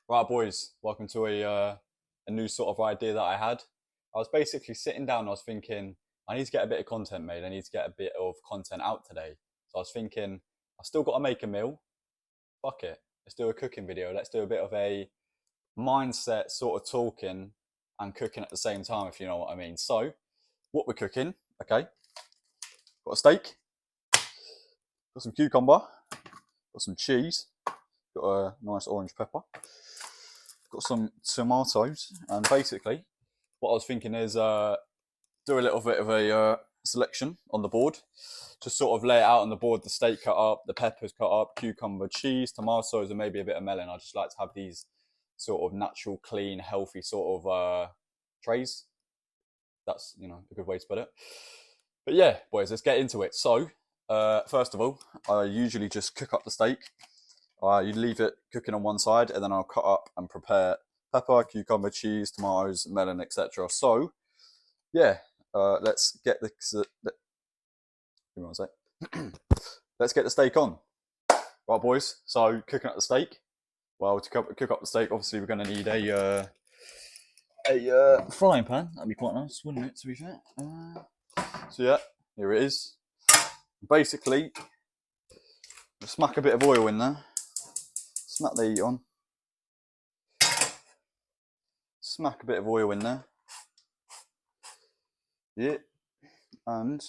Right, boys, welcome to a new sort of idea that I had. I was basically sitting down, I was thinking, I need to get a bit of content made. I need to get a bit of content out today. So I was thinking, I still got to make a meal. Fuck it. Let's do a cooking video. Let's do a bit of a mindset sort of talking and cooking at the same time, if you know what I mean. So, what we're cooking, okay? Got a steak, got some cucumber, got some cheese, got a nice orange pepper, got some tomatoes, and basically, what I was thinking is do a little bit of a selection on the board. Just sort of lay it out on the board, the steak cut up, the peppers cut up, cucumber, cheese, tomatoes, and maybe a bit of melon. I just like to have these sort of natural, clean, healthy sort of trays. That's, a good way to put it. But yeah, boys, let's get into it. So, first of all, I usually just cook up the steak. You leave it cooking on one side, and then I'll cut up and prepare pepper, cucumber, cheese, tomatoes, melon, etc. So, yeah, let's get the. Give me one sec. Let's get the steak on. Right, boys. So cooking up the steak. Well, to cook up the steak, obviously we're going to need a frying pan. That'd be quite nice, wouldn't it? To be fair. So yeah, here it is. Basically, smack a bit of oil in there. Smack the heat on. Smack a bit of oil in there. Yeah, and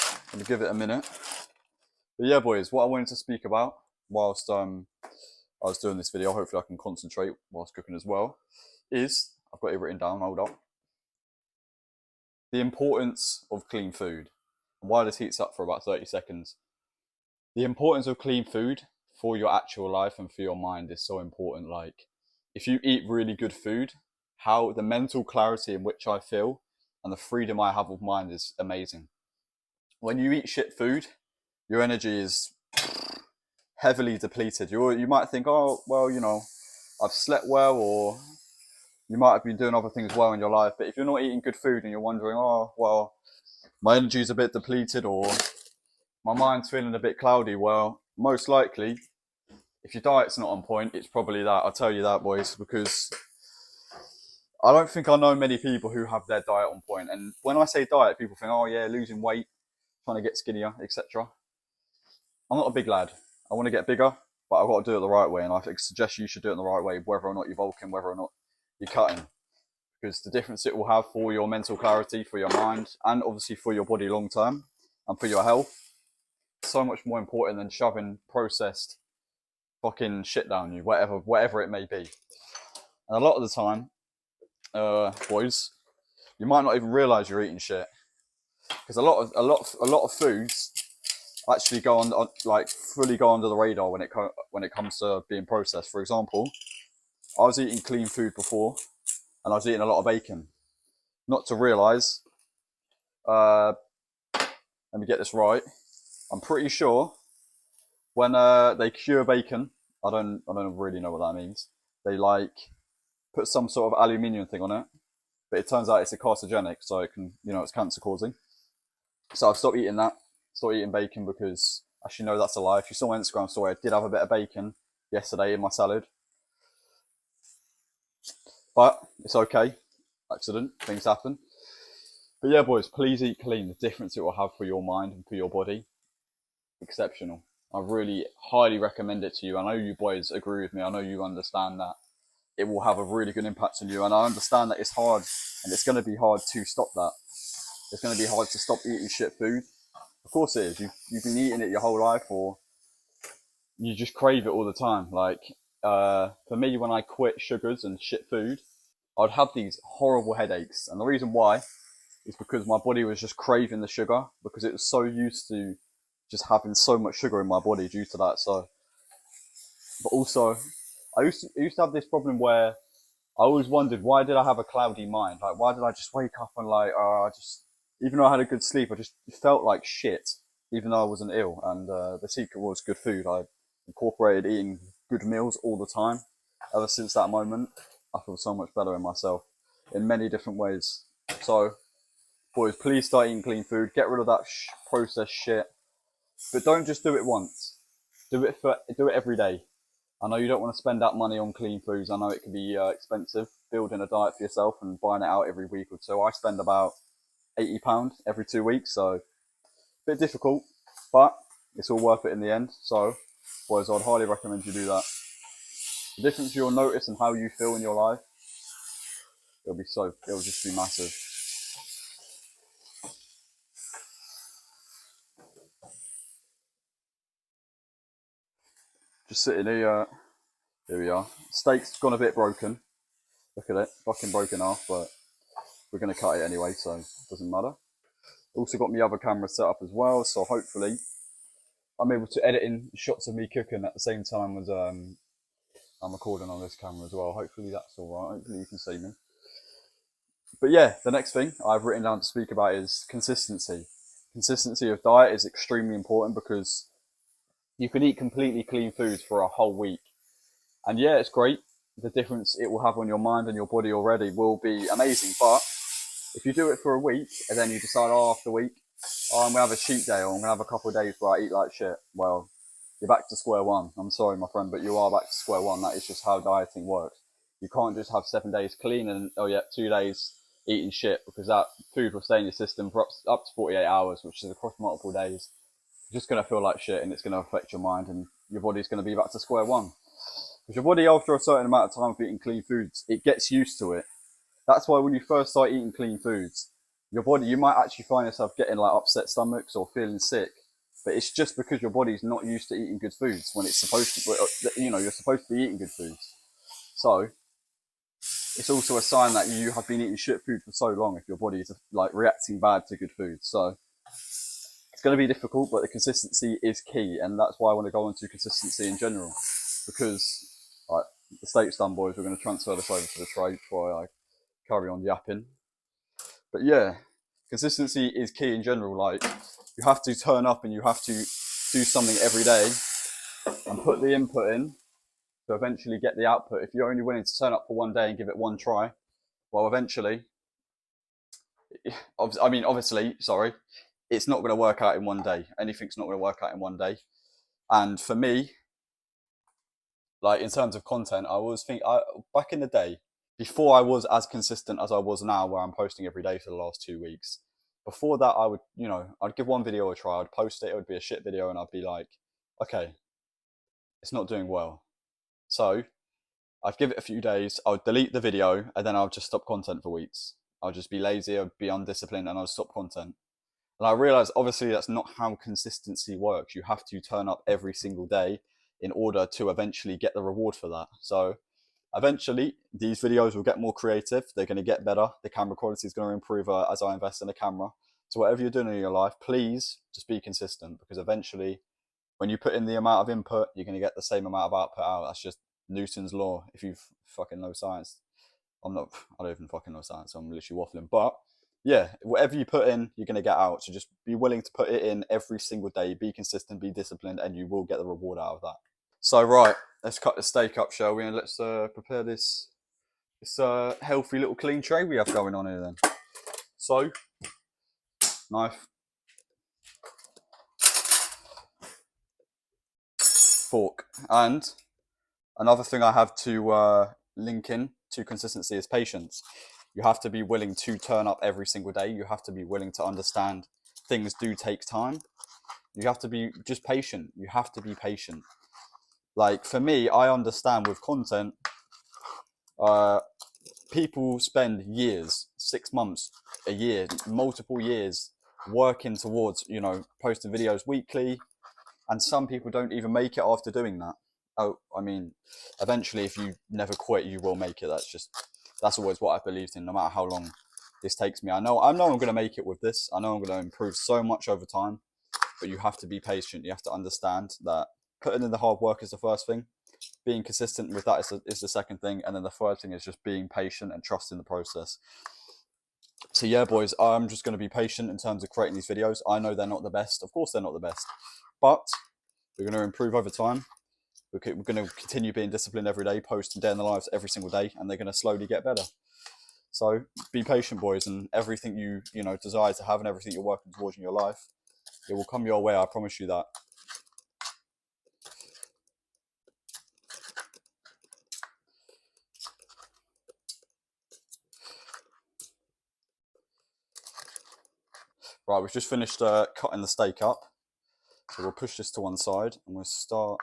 I'm gonna give it a minute. But yeah, boys, what I wanted to speak about whilst I was doing this video, hopefully I can concentrate whilst cooking as well, is, I've got it written down, hold up, the importance of clean food. And while this heats up for about 30 seconds, the importance of clean food for your actual life and for your mind is so important. Like, if you eat really good food, how the mental clarity in which I feel and the freedom I have of mind is amazing. When you eat shit food, your energy is heavily depleted. You might think, oh, well, I've slept well, or you might have been doing other things well in your life. But if you're not eating good food and you're wondering, oh, well, my energy's a bit depleted, or my mind's feeling a bit cloudy, well, most likely, if your diet's not on point, it's probably that. I'll tell you that, boys, because I don't think I know many people who have their diet on point. And when I say diet, people think, oh, yeah, losing weight, trying to get skinnier, etc. I'm not a big lad. I want to get bigger, but I've got to do it the right way. And I suggest you should do it the right way, whether or not you're bulking, whether or not you're cutting. Because the difference it will have for your mental clarity, for your mind, and obviously for your body long term, and for your health, so much more important than shoving processed fucking shit down you, whatever it may be. And a lot of the time, boys, you might not even realize you're eating shit, because a lot of foods actually go on, like, fully go under the radar when it comes to being processed. For example, I was eating clean food before, and I was eating a lot of bacon. Not to realize, let me get this right. I'm pretty sure when they cure bacon, I don't really know what that means. They like put some sort of aluminium thing on it, but it turns out it's a carcinogenic, so it can, it's cancer causing. So I've stopped eating that. Stopped eating bacon because, actually, no, that's a lie. If you saw my Instagram story, I did have a bit of bacon yesterday in my salad, but it's okay. Accident, things happen. But yeah, boys, please eat clean. The difference it will have for your mind and for your body, exceptional. I really highly recommend it to you. I know you boys agree with me. I know you understand that it will have a really good impact on you. And I understand that it's hard, and it's going to be hard to stop that. It's going to be hard to stop eating shit food. Of course it is. You've been eating it your whole life, or you just crave it all the time. Like, for me, when I quit sugars and shit food, I'd have these horrible headaches. And the reason why is because my body was just craving the sugar, because it was so used to just having so much sugar in my body due to that. So, but also, I used to have this problem where I always wondered, why did I have a cloudy mind? Like, why did I just wake up and, like, even though I had a good sleep, I just felt like shit, even though I wasn't ill. And the secret was good food. I incorporated eating good meals all the time. Ever since that moment, I feel so much better in myself in many different ways. So, boys, please start eating clean food. Get rid of that processed shit. But don't just do it once. Do it every day. I know you don't want to spend that money on clean foods. I know it can be expensive building a diet for yourself and buying it out every week or so. I spend about £80 every 2 weeks, so a bit difficult, but it's all worth it in the end. So, boys, I'd highly recommend you do that. The difference you'll notice in how you feel in your life, it'll just be massive. Just sitting here, here we are. Steak's gone a bit broken. Look at it, fucking broken off, but we're gonna cut it anyway, so it doesn't matter. Also got my other camera set up as well, so hopefully I'm able to edit in shots of me cooking at the same time as I'm recording on this camera as well. Hopefully that's alright, hopefully you can see me. But yeah, the next thing I've written down to speak about is consistency. Consistency of diet is extremely important because you can eat completely clean foods for a whole week. And yeah, it's great. The difference it will have on your mind and your body already will be amazing. But if you do it for a week and then you decide, oh, after a week, oh, I'm going to have a cheat day or I'm going to have a couple of days where I eat like shit, well, you're back to square one. I'm sorry, my friend, but you are back to square one. That is just how dieting works. You can't just have 7 days clean and, oh yeah, 2 days eating shit, because that food will stay in your system for up to 48 hours, which is across multiple days. You're just going to feel like shit and it's going to affect your mind and your body's going to be back to square one. Because your body, after a certain amount of time of eating clean foods, it gets used to it. That's why when you first start eating clean foods, your body, you might actually find yourself getting like upset stomachs or feeling sick. But it's just because your body's not used to eating good foods when it's supposed to, you know, you're supposed to be eating good foods. So it's also a sign that you have been eating shit food for so long if your body is like reacting bad to good food. So it's going to be difficult, but the consistency is key. And that's why I want to go into consistency in general, because like, the steak's done, boys. We're going to transfer this over to the tray before I carry on yapping. But yeah, consistency is key in general. Like, you have to turn up and you have to do something every day and put the input in to eventually get the output. If you're only willing to turn up for one day and give it one try, well, eventually, obviously, sorry, it's not going to work out in one day. Anything's not going to work out in one day. And for me, like in terms of content, I always think back in the day, before I was as consistent as I was now, where I'm posting every day for the last 2 weeks. Before that, I would, you know, I'd give one video a try, I'd post it, it would be a shit video, and I'd be like, okay, it's not doing well. So I'd give it a few days, I would delete the video, and then I would just stop content for weeks. I'd just be lazy, I'd be undisciplined, and I'd stop content. And I realized, obviously, that's not how consistency works. You have to turn up every single day in order to eventually get the reward for that. So eventually, these videos will get more creative. They're going to get better. The camera quality is going to improve as I invest in the camera. So whatever you're doing in your life, please just be consistent, because eventually, when you put in the amount of input, you're going to get the same amount of output out. That's just Newton's law. If you fucking know science, I don't even fucking know science. So I'm literally waffling. But yeah, whatever you put in, you're going to get out. So just be willing to put it in every single day. Be consistent, be disciplined, and you will get the reward out of that. So right, let's cut the steak up, shall we? And let's prepare this healthy little clean tray we have going on here then. So, knife, fork, and another thing I have to link in to consistency is patience. You have to be willing to turn up every single day. You have to be willing to understand things do take time. You have to be just patient. You have to be patient. Like for me, I understand with content, people spend years, 6 months, a year, multiple years working towards, you know, posting videos weekly. And some people don't even make it after doing that. Oh, I mean, eventually, if you never quit, you will make it. That's always what I've believed in, no matter how long this takes me. I know I'm going to make it with this. I know I'm going to improve so much over time, but you have to be patient. You have to understand that putting in the hard work is the first thing. Being consistent with that is the second thing. And then the third thing is just being patient and trusting the process. So yeah, boys, I'm just going to be patient in terms of creating these videos. I know they're not the best. Of course, they're not the best, but we're going to improve over time. We're going to continue being disciplined every day, posting day in the lives every single day, and they're going to slowly get better. So be patient, boys, and everything you desire to have and everything you're working towards in your life, it will come your way. I promise you that. Right, we've just finished cutting the steak up. So we'll push this to one side and we'll start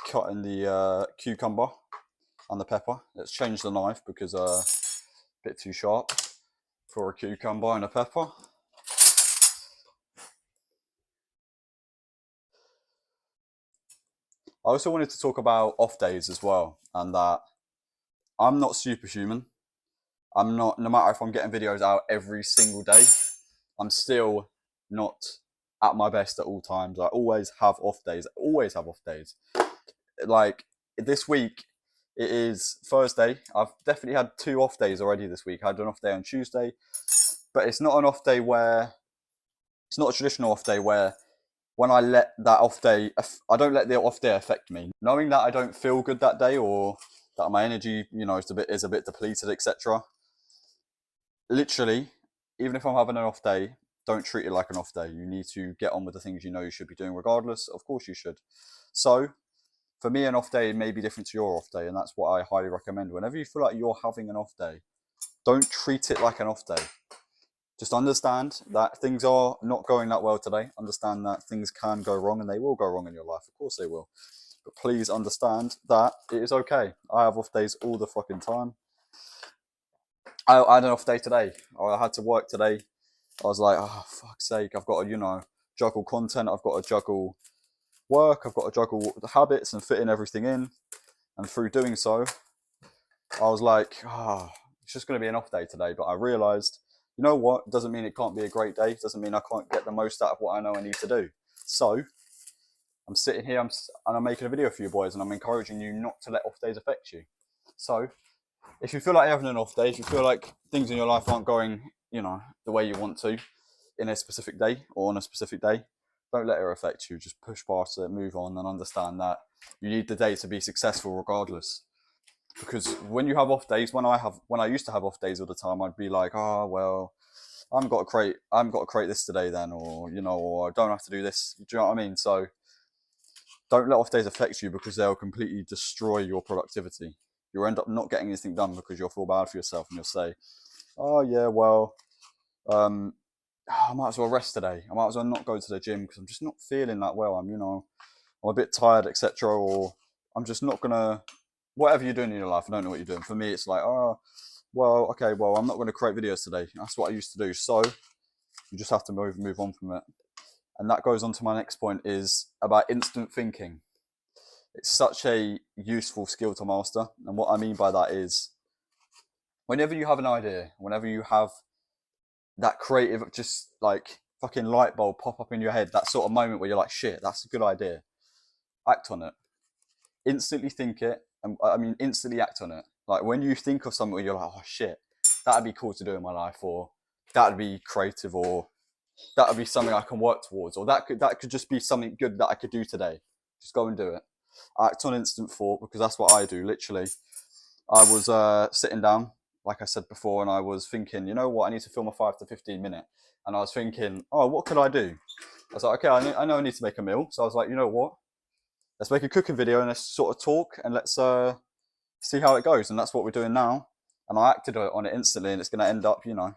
cutting the cucumber and the pepper. Let's change the knife because a bit too sharp for a cucumber and a pepper. I also wanted to talk about off days as well, and that I'm not superhuman. I'm not, no matter if I'm getting videos out every single day, I'm still not at my best at all times. I always have off days. I always have off days. Like this week, it is Thursday. I've definitely had 2 off days already this week. I had an off day on Tuesday, but it's not an off day where, it's not a traditional off day where when I let that off day, I don't let the off day affect me. Knowing that I don't feel good that day or that my energy, you know, is a bit depleted, etc. Literally, even if I'm having an off day, don't treat it like an off day. You need to get on with the things you know you should be doing regardless. Of course you should. So for me, an off day may be different to your off day, and that's what I highly recommend. Whenever you feel like you're having an off day, don't treat it like an off day. Just understand that things are not going that well today. Understand that things can go wrong, and they will go wrong in your life. Of course they will. But please understand that it is okay. I have off days all the fucking time. I had an off day today. I had to work today. I was like, oh, fuck's sake. I've got to, you know, juggle content. I've got to juggle work. I've got to juggle the habits and fitting everything in. And through doing so, I was like, oh, it's just going to be an off day today. But I realised, you know what? Doesn't mean it can't be a great day. Doesn't mean I can't get the most out of what I know I need to do. So I'm sitting here and I'm making a video for you boys, and I'm encouraging you not to let off days affect you. So if you feel like you're having an off day, if you feel like things in your life aren't going, you know, the way you want to in a specific day or on a specific day, don't let it affect you. Just push past it, move on, and understand that you need the day to be successful regardless. Because when you have off days, when I used to have off days all the time, I'd be like, oh well, I haven't got to create this today then, or you know, or I don't have to do this. Do you know what I mean? So don't let off days affect you, because they'll completely destroy your productivity. You'll end up not getting anything done because you'll feel bad for yourself and you'll say, oh yeah, well, I might as well rest today. I might as well not go to the gym because I'm just not feeling that well. I'm a bit tired, etc. Or I'm just not gonna, whatever you're doing in your life, I don't know what you're doing. For me, it's like, oh, well, okay, well, I'm not going to create videos today. That's what I used to do. So you just have to move on from it. And that goes on to my next point, is about instant thinking. It's such a useful skill to master. And what I mean by that is, whenever you have an idea, whenever you have that creative, just like fucking light bulb pop up in your head, that sort of moment where you're like, shit, that's a good idea. Act on it. Instantly think it. And I mean, instantly act on it. Like when you think of something where you're like, oh shit, that'd be cool to do in my life, or that'd be creative, or that'd be something I can work towards, or that could just be something good that I could do today. Just go and do it. Act on instant thought, because that's what I do. Literally, I was sitting down, like I said before, and I was thinking, you know what, I need to film a 5 to 15 minute, and I was thinking, oh, what could I do? I was like, okay, I know I need to make a meal, so I was like, you know what, let's make a cooking video and let's sort of talk and let's see how it goes. And that's what we're doing now. And I acted on it instantly, and it's going to end up, you know,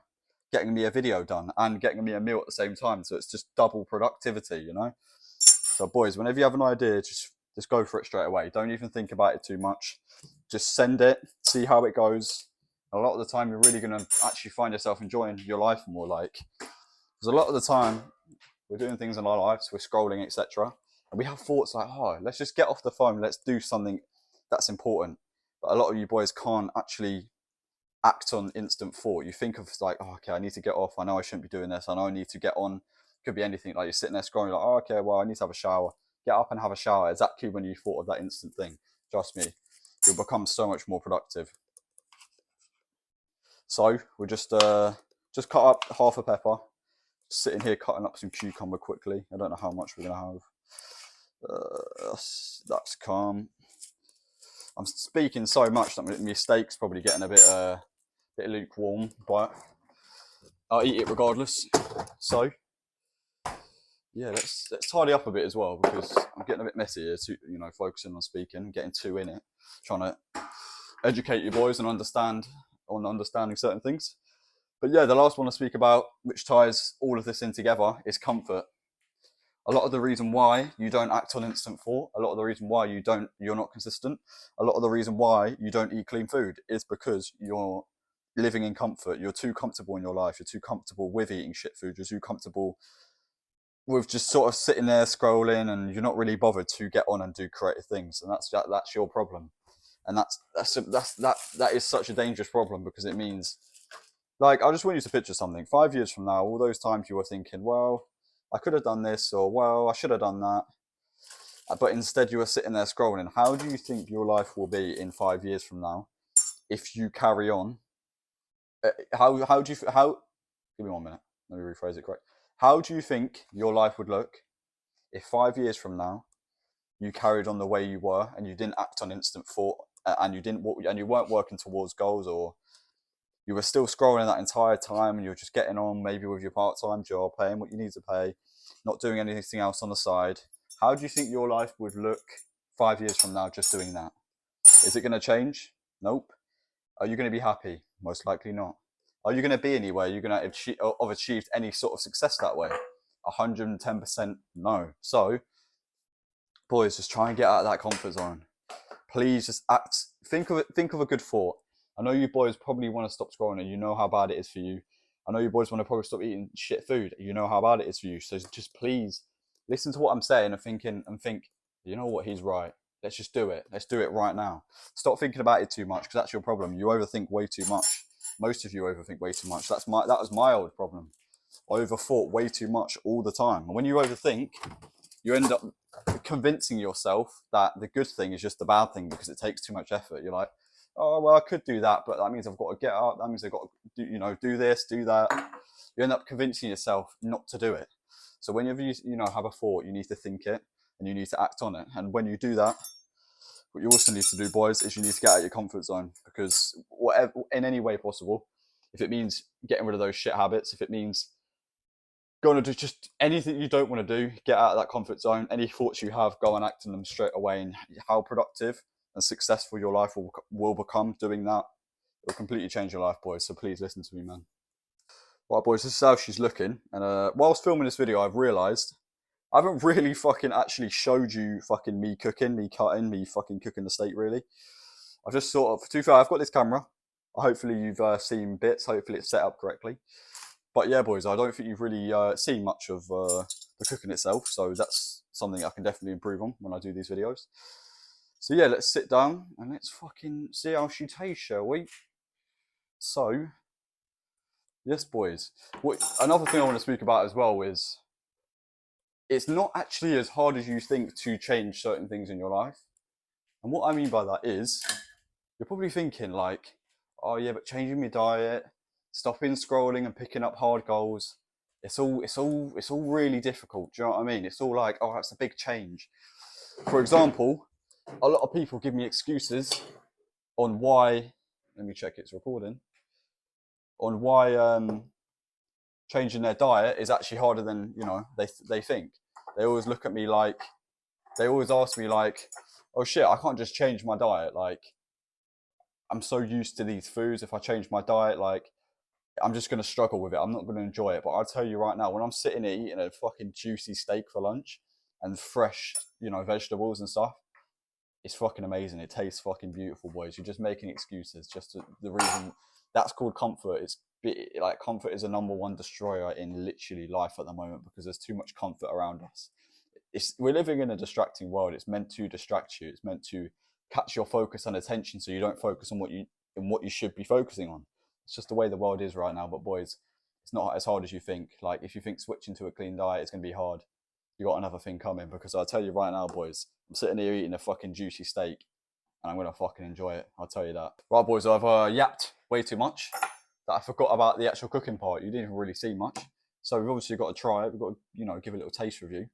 getting me a video done and getting me a meal at the same time. So it's just double productivity, you know. So boys, whenever you have an idea, just go for it straight away. Don't even think about it too much. Just send it, see how it goes. A lot of the time, you're really going to actually find yourself enjoying your life more. Like, because a lot of the time, we're doing things in our lives, we're scrolling, etc. And we have thoughts like, oh, let's just get off the phone, let's do something that's important. But a lot of you boys can't actually act on instant thought. You think of like, oh, okay, I need to get off. I know I shouldn't be doing this. I know I need to get on. Could be anything. Like you're sitting there scrolling, like, oh, okay, well, I need to have a shower. Get up and have a shower. Exactly when you thought of that instant thing. Trust me, you'll become so much more productive. So we just cut up half a pepper. Just sitting here cutting up some cucumber quickly. I don't know how much we're gonna have. That's calm. I'm speaking so much that my steak's probably getting a bit lukewarm, but I'll eat it regardless. So yeah, let's tidy up a bit as well, because I'm getting a bit messy here. You know, focusing on speaking, getting too in it, trying to educate you boys and understanding certain things. But yeah, the last one to speak about, which ties all of this in together, is comfort. A lot of the reason why you don't act on instant thought, a lot of the reason why you're not consistent, a lot of the reason why you don't eat clean food is because you're living in comfort. You're too comfortable in your life. You're too comfortable with eating shit food. You're too comfortable with just sort of sitting there scrolling, and you're not really bothered to get on and do creative things. And that's your problem. And that is such a dangerous problem, because it means, like, I just want you to picture something. 5 years from now, all those times you were thinking, well, I could have done this, or well, I should have done that, but instead you were sitting there scrolling. How do you think your life will be in 5 years from now if you carry on? How do you how? Give me 1 minute. Let me rephrase it correct. How do you think your life would look if 5 years from now you carried on the way you were, and you didn't act on instant thought, and you weren't working towards goals, or you were still scrolling that entire time, and you were just getting on maybe with your part-time job, paying what you need to pay, not doing anything else on the side? How do you think your life would look 5 years from now just doing that? Is it going to change? Nope. Are you going to be happy? Most likely not. Are you going to be anywhere? You're going to have achieved any sort of success that way? 110% no. So, boys, just try and get out of that comfort zone. Please just act. Think of a good thought. I know you boys probably want to stop scrolling, and you know how bad it is for you. I know you boys want to probably stop eating shit food. You know how bad it is for you. So just please listen to what I'm saying and think, you know what, he's right. Let's just do it. Let's do it right now. Stop thinking about it too much, because that's your problem. You overthink way too much. Most of you overthink way too much. That was my old problem. I overthought way too much all the time. And when you overthink, you end up convincing yourself that the good thing is just the bad thing, because it takes too much effort. You're like, oh well, I could do that, but that means I've got to get up. That means I've got to do this, do that. You end up convincing yourself not to do it. So whenever you have a thought, you need to think it, and you need to act on it. And when you do that, what you also need to do, boys, is you need to get out of your comfort zone, because whatever, in any way possible, if it means getting rid of those shit habits, if it means going to do just anything you don't want to do, get out of that comfort zone. Any thoughts you have, go and act on them straight away. And how productive and successful your life will become doing that. It will completely change your life, boys. So please listen to me, man. Right, boys, this is how she's looking. And whilst filming this video, I've realised I haven't really fucking actually showed you fucking me cooking, me cutting, me fucking cooking the steak, really. I've just sort of, to be fair, I've got this camera. Hopefully you've seen bits. Hopefully it's set up correctly. But yeah, boys, I don't think you've really seen much of the cooking itself. So that's something I can definitely improve on when I do these videos. So yeah, let's sit down and let's fucking see how she tastes, shall we? So, yes, boys. Another thing I want to speak about as well is, it's not actually as hard as you think to change certain things in your life. And what I mean by that is, you're probably thinking like, oh yeah, but changing my diet, stopping scrolling and picking up hard goals, it's all really difficult. Do you know what I mean? It's all like, oh, that's a big change. For example, a lot of people give me excuses on why. Let me check it's recording. On why changing their diet is actually harder than they think. They always look at me like, they always ask me like, oh shit, I can't just change my diet. Like, I'm so used to these foods. If I change my diet, like, I'm just going to struggle with it. I'm not going to enjoy it. But I'll tell you right now, when I'm sitting here eating a fucking juicy steak for lunch and fresh, vegetables and stuff, it's fucking amazing. It tastes fucking beautiful, boys. You're just making excuses. The reason that's called comfort. It's like, comfort is a #1 destroyer in literally life at the moment, because there's too much comfort around us. We're living in a distracting world. It's meant to distract you. It's meant to catch your focus and attention, so you don't focus on what you should be focusing on. It's just the way the world is right now. But boys, it's not as hard as you think. Like, if you think switching to a clean diet is going to be hard, you got another thing coming, because I'll tell you right now, boys, I'm sitting here eating a fucking juicy steak, and I'm going to fucking enjoy it. I'll tell you that. Right, boys, I've yapped way too much that I forgot about the actual cooking part. You didn't even really see much. So we've obviously got to try it. We've got to, give a little taste review.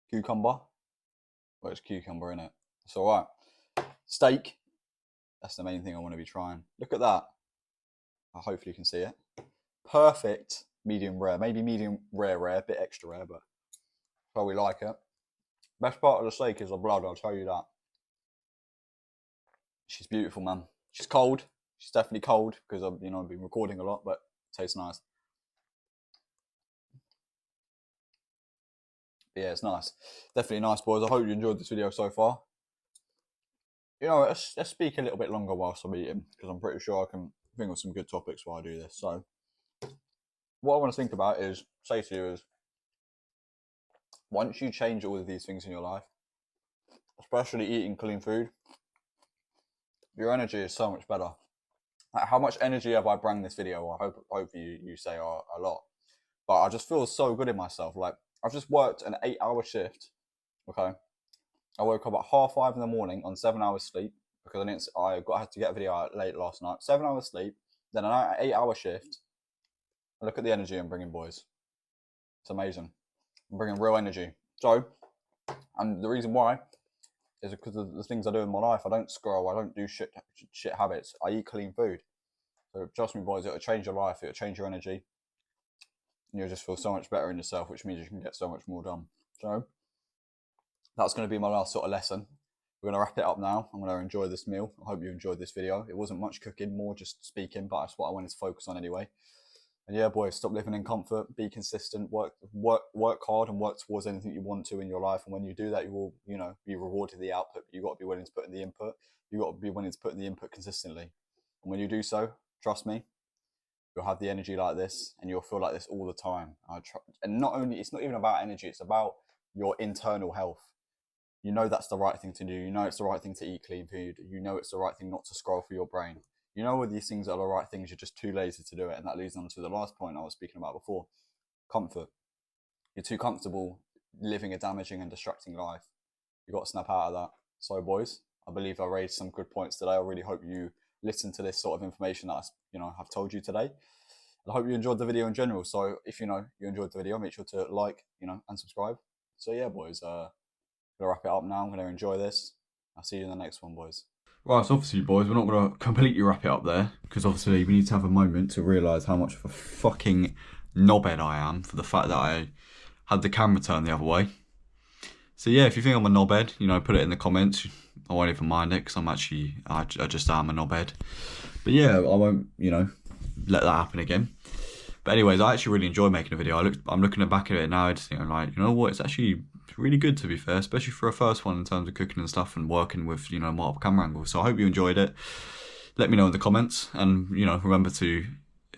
Cucumber. Well, it's cucumber in it. It's all right. Steak. That's the main thing I want to be trying. Look at that. Hopefully you can see it. Perfect medium rare. Maybe medium rare, a bit extra rare, but probably like it. Best part of the steak is the blood, I'll tell you that. She's beautiful, man. She's cold. She's definitely cold because I've been recording a lot, but it tastes nice. But yeah, it's nice. Definitely nice, boys. I hope you enjoyed this video so far. Let's speak a little bit longer whilst I'm eating, because I'm pretty sure I can think of some good topics while I do this. So, what I want to think about is, say to you is, once you change all of these things in your life, especially eating clean food, your energy is so much better. Like, how much energy have I brought this video? I hope you say a lot. But I just feel so good in myself. Like, I've just worked an 8-hour shift, okay? I woke up at 5:30 in the morning on 7 hours sleep, because I had to get a video out late last night. 7 hours sleep, then an 8-hour shift. And look at the energy I'm bringing, boys. It's amazing. I'm bringing real energy. So, and the reason why is because of the things I do in my life. I don't scroll. I don't do shit habits. I eat clean food. So trust me, boys, it'll change your life. It'll change your energy. And you'll just feel so much better in yourself, which means you can get so much more done. So that's going to be my last sort of lesson. We're going to wrap it up now. I'm going to enjoy this meal. I hope you enjoyed this video. It wasn't much cooking, more just speaking, but that's what I wanted to focus on anyway. And yeah, boys, stop living in comfort. Be consistent. Work hard and work towards anything you want to in your life. And when you do that, you will, be rewarded the output. But you've got to be willing to put in the input. You've got to be willing to put in the input consistently. And when you do so, trust me, you'll have the energy like this, and you'll feel like this all the time. And not only, it's not even about energy. It's about your internal health. You know that's the right thing to do. You know it's the right thing to eat clean food. You know it's the right thing not to scroll for your brain. You know all these things are the right things, you're just too lazy to do it. And that leads on to the last point I was speaking about before. Comfort. You're too comfortable living a damaging and distracting life. You've got to snap out of that. So boys, I believe I raised some good points today. I really hope you listen to this sort of information that I have told you today. I hope you enjoyed the video in general. So if you enjoyed the video, make sure to like, and subscribe. So yeah, boys, I'm gonna wrap it up now. I'm gonna enjoy this. I'll see you in the next one, boys. Right, so obviously, boys, we're not going to completely wrap it up there, because obviously we need to have a moment to realise how much of a fucking knobhead I am for the fact that I had the camera turned the other way. So yeah, if you think I'm a knobhead, put it in the comments. I won't even mind it, because I just am a knobhead. But yeah, I won't, let that happen again. But anyways, I actually really enjoy making a video. I'm looking back at it now, I just think, you know what, it's actually really good, to be fair, especially for a first one in terms of cooking and stuff and working with, multiple camera angles. So I hope you enjoyed it. Let me know in the comments, and, remember to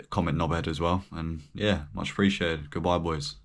comment knobhead as well. And yeah, much appreciated. Goodbye, boys.